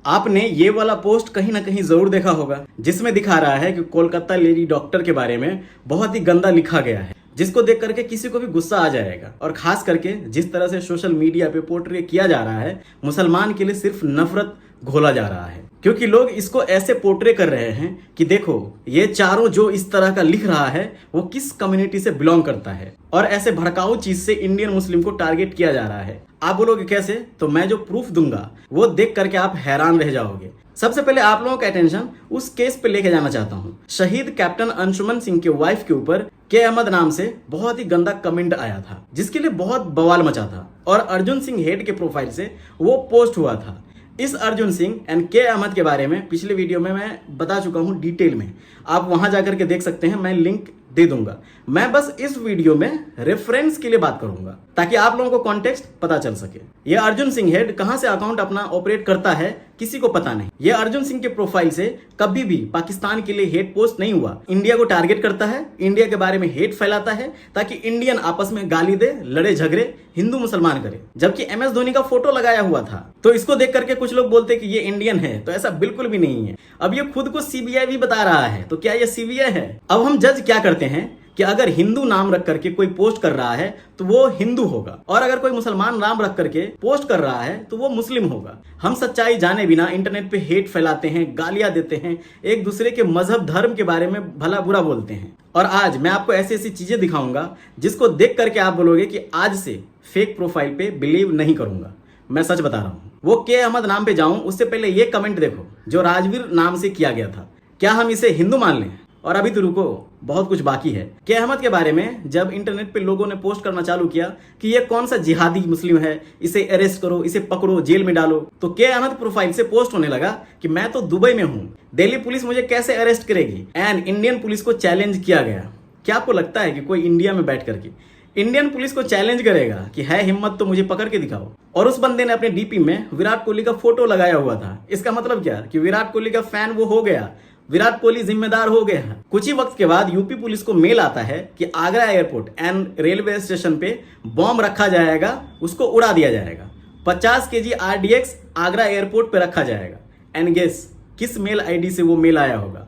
आपने ये वाला पोस्ट कहीं ना कहीं जरूर देखा होगा, जिसमें दिखा रहा है कि कोलकाता लेडी डॉक्टर के बारे में बहुत ही गंदा लिखा गया है, जिसको देख करके किसी को भी गुस्सा आ जाएगा। और खास करके जिस तरह से सोशल मीडिया पे पोर्ट्रे किया जा रहा है, मुसलमान के लिए सिर्फ नफरत घोला जा रहा है, क्योंकि लोग इसको ऐसे पोर्ट्रे कर रहे हैं कि देखो ये चारों जो इस तरह का लिख रहा है वो किस कम्युनिटी से बिलोंग करता है, और ऐसे भड़काऊ चीज से इंडियन मुस्लिम को टारगेट किया जा रहा है। आप बोलोगे कैसे? तो मैं जो प्रूफ दूंगा वो देख करके आप हैरान रह जाओगे। सबसे पहले आप लोगों का अटेंशन उस केस पे लेके जाना चाहता हूँ। शहीद कैप्टन अंशुमन सिंह के वाइफ के ऊपर के अहमद नाम से बहुत ही गंदा कमेंट आया था, जिसके लिए बहुत बवाल मचा था, और अर्जुन सिंह हेड के प्रोफाइल से वो पोस्ट हुआ था। इस अर्जुन सिंह एंड के अहमद के बारे में पिछले वीडियो में मैं बता चुका हूं डिटेल में, आप वहां जाकर के देख सकते हैं, मैं लिंक दे दूंगा। मैं बस इस वीडियो में रेफरेंस के लिए बात करूंगा ताकि आप लोगों को कॉन्टेक्स्ट पता चल सके। यह अर्जुन सिंह हेड कहां से अकाउंट अपना ऑपरेट करता है किसी को पता नहीं। यह अर्जुन सिंह के प्रोफाइल से कभी भी पाकिस्तान के लिए हेट पोस्ट नहीं हुआ। इंडिया को टारगेट करता है, इंडिया के बारे में हेट फैलाता है ताकि इंडियन आपस में गाली दे, लड़े झगड़े, हिंदू मुसलमान करे। जबकि MS धोनी का फोटो लगाया हुआ था, तो इसको देख करके कुछ लोग बोलते कि ये इंडियन है, तो ऐसा बिल्कुल भी नहीं है। अब ये खुद को CBI भी बता रहा है, तो क्या ये CBI है? अब हम जज क्या करते हैं कि अगर हिंदू नाम रख करके कोई पोस्ट कर रहा है तो वो हिंदू होगा, और अगर कोई मुसलमान नाम रख करके पोस्ट कर रहा है तो वो मुस्लिम होगा। हम सच्चाई जाने बिना इंटरनेट पे हेट फैलाते हैं, गालियां देते हैं, एक दूसरे के मजहब धर्म के बारे में भला बुरा बोलते हैं। और आज मैं आपको ऐसी ऐसी चीजें दिखाऊंगा जिसको देख करके आप बोलोगे कि आज से फेक प्रोफाइल पे बिलीव नहीं करूंगा। मैं सच बता रहा हूं। वो के अहमद नाम पे जाऊं उससे पहले ये कमेंट देखो जो राजवीर नाम से किया गया था। क्या हम इसे हिंदू मान लें? और अभी तो रुको, बहुत कुछ बाकी है। के अहमद के बारे में जब इंटरनेट पे लोगों ने पोस्ट करना चालू किया कि ये कौन सा जिहादी मुस्लिम है, इसे अरेस्ट करो, इसे पकड़ो, जेल में डालो, तो के अहमद प्रोफाइल से पोस्ट होने लगा कि मैं तो दुबई में हूं, दिल्ली पुलिस मुझे कैसे अरेस्ट करेगी, एंड इंडियन पुलिस को चैलेंज किया गया। क्या आपको लगता है कि कोई इंडिया में बैठ करके इंडियन पुलिस को चैलेंज करेगा कि है हिम्मत तो मुझे पकड़ के दिखाओ? और उस बंदे ने अपने DP में विराट कोहली का फोटो लगाया हुआ था। इसका मतलब क्या कि विराट कोहली का फैन वो हो गया, विराट कोहली जिम्मेदार हो गया। कुछ ही वक्त के बाद यूपी पुलिस को मेल आता है कि Agra airport and railway station पे बॉम्ब रखा जाएगा, उसको उड़ा दिया जाएगा। 50 kg RDX आगरा एयरपोर्ट पे रखा जाएगा। एंड गेस किस मेल ID से वो मेल आया होगा?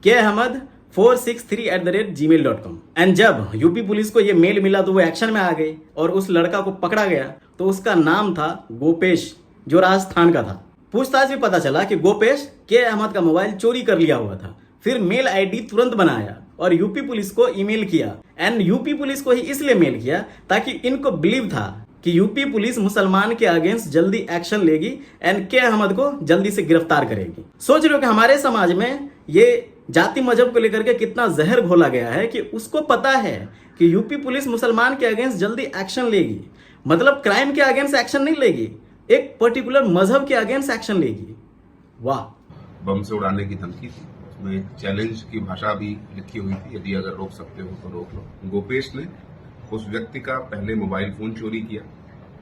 के अहमद 463@gmail.com। एंड जब यूपी पुलिस को ये मेल मिला तो वो एक्शन में आ गई और उस लड़का को पकड़ा गया। तो उसका नाम था गोपेश, जो राजस्थान का था। पूछताछ में पता चला कि गोपेश के अहमद का मोबाइल चोरी कर लिया हुआ था। फिर मेल ID तुरंत बनाया और यूपी पुलिस को ईमेल किया। एंड यूपी पुलिस को ही इसलिए मेल किया ताकि इनको बिलीव था कि यूपी पुलिस मुसलमान के अगेंस्ट जल्दी एक्शन लेगी एंड के अहमद को जल्दी से गिरफ्तार करेगी। सोच रहे हो कि हमारे समाज में ये जाति मजहब को लेकर के कितना जहर घोला गया है कि उसको पता है कि यूपी पुलिस मुसलमान के अगेंस्ट जल्दी एक्शन लेगी, मतलब क्राइम के अगेंस्ट एक्शन नहीं लेगी, एक पर्टिकुलर मजहब के अगेंस्ट एक्शन लेगी। वाह! बम से उड़ाने की धमकी थी, उसमें एक चैलेंज की भाषा भी लिखी हुई थी, यदि अगर रोक सकते हो तो रोक लो। गोपेश ने उस व्यक्ति का पहले मोबाइल फोन चोरी किया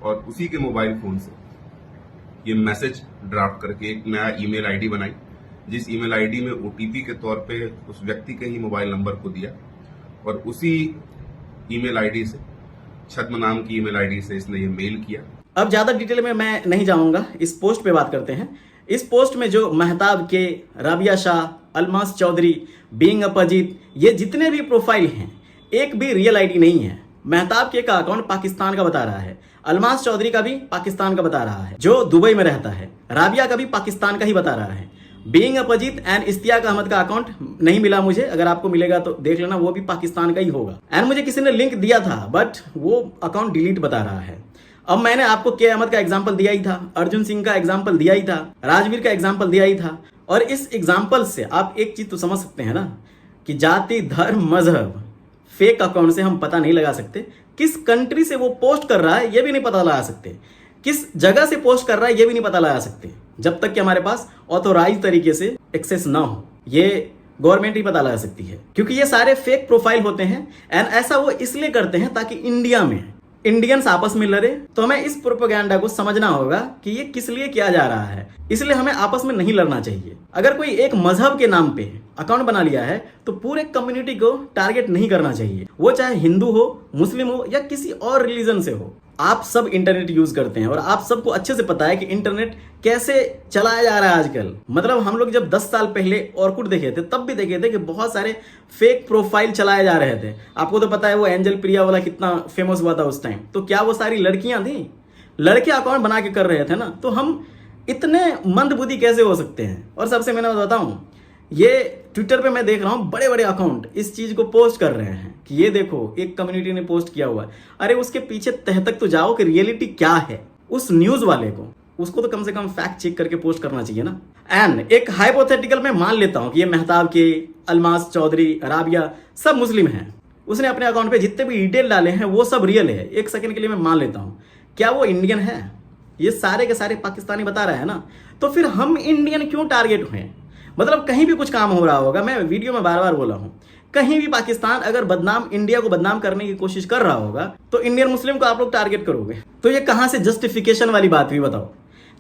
और उसी के मोबाइल फोन से ये मैसेज ड्राफ्ट करके एक नया ईमेल ID बनाई, जिस ईमेल ID में OTP के तौर पे उस व्यक्ति के ही मोबाइल नंबर को दिया, और उसी ईमेल ID से, छद्म नाम की ईमेल ID से इसने ये मेल किया। अब ज्यादा डिटेल में मैं नहीं जाऊंगा, इस पोस्ट पे बात करते हैं। इस पोस्ट में जो महताब के, राबिया शाह, अलमास चौधरी, बीइंग अपजीत, ये जितने भी प्रोफाइल हैं एक भी रियल ID नहीं है। महताब के का अकाउंट पाकिस्तान का बता रहा है, अलमास चौधरी का भी पाकिस्तान का बता रहा है जो दुबई में रहता है, राबिया का भी पाकिस्तान का ही बता रहा है। बीइंग अपजीत एंड इश्तियाक अहमद का अकाउंट नहीं मिला मुझे, अगर आपको मिलेगा तो देख लेना, वो भी पाकिस्तान का ही होगा। एंड मुझे किसी ने लिंक दिया था बट वो अकाउंट डिलीट बता रहा है। अब मैंने आपको के अहमद का एग्जाम्पल दिया ही था, अर्जुन सिंह का एग्जाम्पल दिया ही था, राजवीर का एग्जाम्पल दिया ही था, और इस एग्जाम्पल से आप एक चीज तो समझ सकते हैं ना कि जाति, धर्म, मजहब फेक अकाउंट से हम पता नहीं लगा सकते। किस कंट्री से वो पोस्ट कर रहा है ये भी नहीं पता लगा सकते, किस जगह से पोस्ट कर रहा है ये भी नहीं पता लगा सकते, जब तक कि हमारे पास ऑथोराइज तरीके से एक्सेस ना हो। ये गवर्नमेंट ही पता लगा सकती है, क्योंकि ये सारे फेक प्रोफाइल होते हैं। एंड ऐसा वो इसलिए करते हैं ताकि इंडिया में इंडियंस आपस में लड़े। तो हमें इस प्रोपेगेंडा को समझना होगा कि ये किस लिए किया जा रहा है, इसलिए हमें आपस में नहीं लड़ना चाहिए। अगर कोई एक मजहब के नाम पे अकाउंट बना लिया है तो पूरे कम्युनिटी को टारगेट नहीं करना चाहिए, वो चाहे हिंदू हो, मुस्लिम हो या किसी और रिलीजन से हो। आप सब इंटरनेट यूज करते हैं और आप सबको अच्छे से पता है कि इंटरनेट कैसे चलाया जा रहा है आजकल। मतलब हम लोग जब 10 साल पहले ऑर्कुट देखे थे तब भी देखे थे कि बहुत सारे फेक प्रोफाइल चलाए जा रहे थे। आपको तो पता है वो एंजल प्रिया वाला कितना फेमस हुआ था उस टाइम। तो क्या वो सारी लड़कियां थी? लड़के अकाउंट बना के कर रहे थे ना। तो हम इतने मंदबुद्धि कैसे हो सकते हैं? और सबसे मैंने बताऊं, ये ट्विटर पे मैं देख रहा हूं बड़े बड़े अकाउंट इस चीज को पोस्ट कर रहे हैं कि ये देखो एक कम्युनिटी ने पोस्ट किया हुआ है। अरे उसके पीछे तह तक तो जाओ कि रियलिटी क्या है। उस न्यूज वाले को उसको तो कम से कम फैक्ट चेक करके पोस्ट करना चाहिए ना। एंड एक हाइपोथेटिकल मैं मान लेता हूं कि ये मेहताब के, अलमास चौधरी, राबिया सब मुस्लिम हैं। उसने अपने अकाउंट पे जितने भी डिटेल डाले हैं वो सब रियल है। एक सेकंड के लिए मैं मान लेता हूं, क्या वो इंडियन है? ये सारे के सारे पाकिस्तानी बता रहे हैं ना। तो फिर हम इंडियन क्यों टारगेट हुए? मतलब कहीं भी कुछ काम हो रहा होगा, मैं वीडियो में बार बार बोला हूं, कहीं भी पाकिस्तान अगर बदनाम इंडिया को बदनाम करने की कोशिश कर रहा होगा तो इंडियन मुस्लिम को आप लोग टारगेट करोगे। तो ये कहां से जस्टिफिकेशन वाली बात हुई बताओ?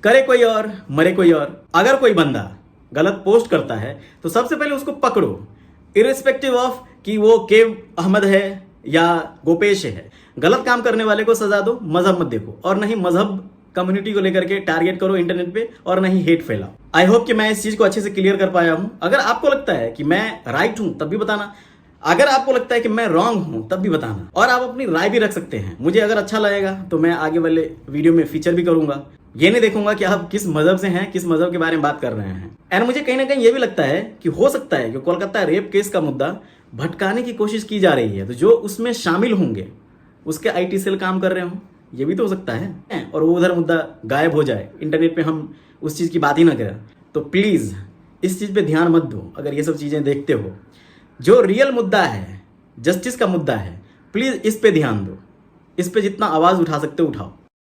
करे कोई और मरे कोई और। अगर कोई बंदा गलत पोस्ट करता है तो सबसे पहले उसको पकड़ो, इरिस्पेक्टिव ऑफ कि वो केव अहमद है या गोपेश है। गलत काम करने वाले को सजा दो, मजहब मत देखो, और नहीं मजहब कम्युनिटी को लेकर के टारगेट करो इंटरनेट पे, और नहीं हेट फैलाओ। आई होप कि मैं इस चीज को अच्छे से क्लियर कर पाया हूं। अगर आपको लगता है कि मैं राइट हूं तब भी बताना, अगर आपको लगता है कि मैं रॉन्ग हूं तब भी बताना, और आप अपनी राय भी रख सकते हैं। मुझे अगर अच्छा लगेगा तो मैं आगे वाले वीडियो में फीचर भी करूंगा। ये नहीं देखूंगा कि आप किस मजहब से हैं, किस मजहब के बारे में बात कर रहे हैं। एंड मुझे कहीं ना कहीं ये भी लगता है कि हो सकता है कि कोलकाता रेप केस का मुद्दा भटकाने की कोशिश की जा रही है, तो जो उसमें शामिल होंगे उसके IT सेल काम कर रहे हो, ये भी तो हो सकता है। और वो उधर मुद्दा गायब हो जाए, इंटरनेट पे हम उस चीज़ की बात ही ना करें। तो प्लीज़ इस चीज़ पे ध्यान मत दो। अगर ये सब चीज़ें देखते हो, जो रियल मुद्दा है, जस्टिस का मुद्दा है, प्लीज़ इस पे ध्यान दो। इस पे जितना आवाज़ उठा सकते हो उठाओ।